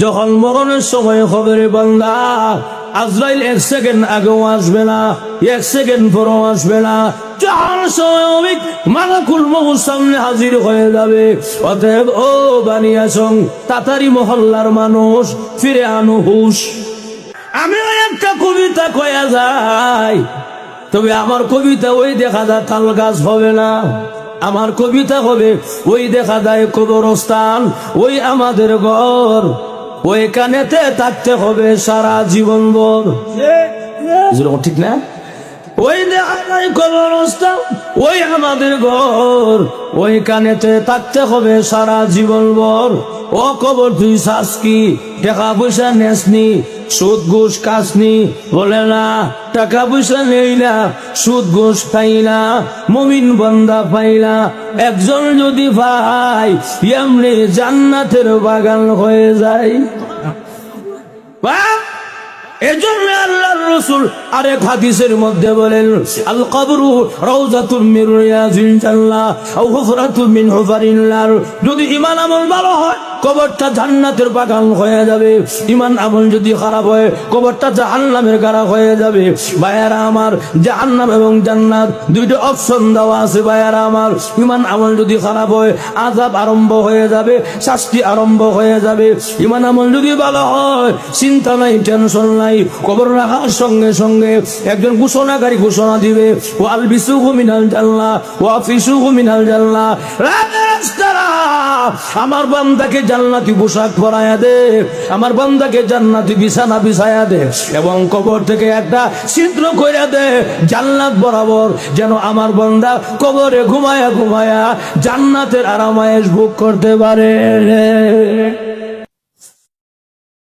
যখন মরণের সময় হবে রে বান্দা, আজরাইল 1 সেকেন্ড আগেও আসবে না, 1 সেকেন্ড পরও আসবে না। যখন সময় হবে মালাকুল মউত সামনে হাজির হয়ে যাবে। অতএব ও বানিয়াচং তাতারি মহল্লার মানুষ, ফিরে আনো হুশ। আমি একটা কবিতা কয়া যাই, তবে আমার কবিতা ওই দেখা যায় তাল গাছ হবে না। আমার কবিতা হবে ওই দেখা যায় কবরস্থান, ওই আমাদের ঘর, ওইখানেতে থাকতে হবে সারা জীবন ভর। ঠিক না? ওই দেখা যায় কবরস্থান, ওই আমাদের ঘর, ওইখানেতে থাকতে হবে সারা জীবন ভর। ও কবর তুই চাস কি? টাকা পয়সা নেসনি, সুদ ঘুষ খাসনি? বলে না, টাকা পয়সা নেই না, সুদ ঘুষ খাই না, মুমিন বান্দা পাই না। একজন যদি ভাই এমনি জান্নাতের বাগান হয়ে যায়। এজন্য আল্লাহর রাসূল আরেক হাদিসের মধ্যে বলেন, আল কবরু রাউযাতুম মিন রিয়াজিল জান্নাহ আও হুফরাতুম মিন হুফারিন নার। যদি ঈমান আমল ভালো হয় কবরটা জান্নাতের বাগান হয়ে যাবে, ঈমান আমল যদি খারাপ হয় কবরটা জাহান্নামের গাড়া হয়ে যাবে। ভাইয়ারা আমার, জাহান্নাম এবং জান্নাত দুইটা অপশন দেওয়া আছে ভাইয়ারা আমার। ঈমান আমল যদি খারাপ হয় আযাব আরম্ভ হয়ে যাবে, শাস্তি আরম্ভ হয়ে যাবে। ঈমান আমল যদি ভালো হয় চিন্তা নাই, টেনশন নাই। কবর রাখার সঙ্গে সঙ্গে একজন ঘোষণাকারী ঘোষণা দিবে, ওয়াল বিসুহু মিনাল জান্নাহ ওয়া ফিসুহু মিনাল জান্নাহ। আমার বান্দাকে জান্নাতি পোশাক পরায়া দে, আমার বান্দাকে জান্নাতি বিছানা বিছায়া দে, এবং কবর থেকে একটা ছিদ্র কইরা দে জান্নাত বরাবর, যেন আমার বান্দা কবরে ঘুমায়া ঘুমায়া জান্নাতের আরামায়েশ ভোগ করতে পারে।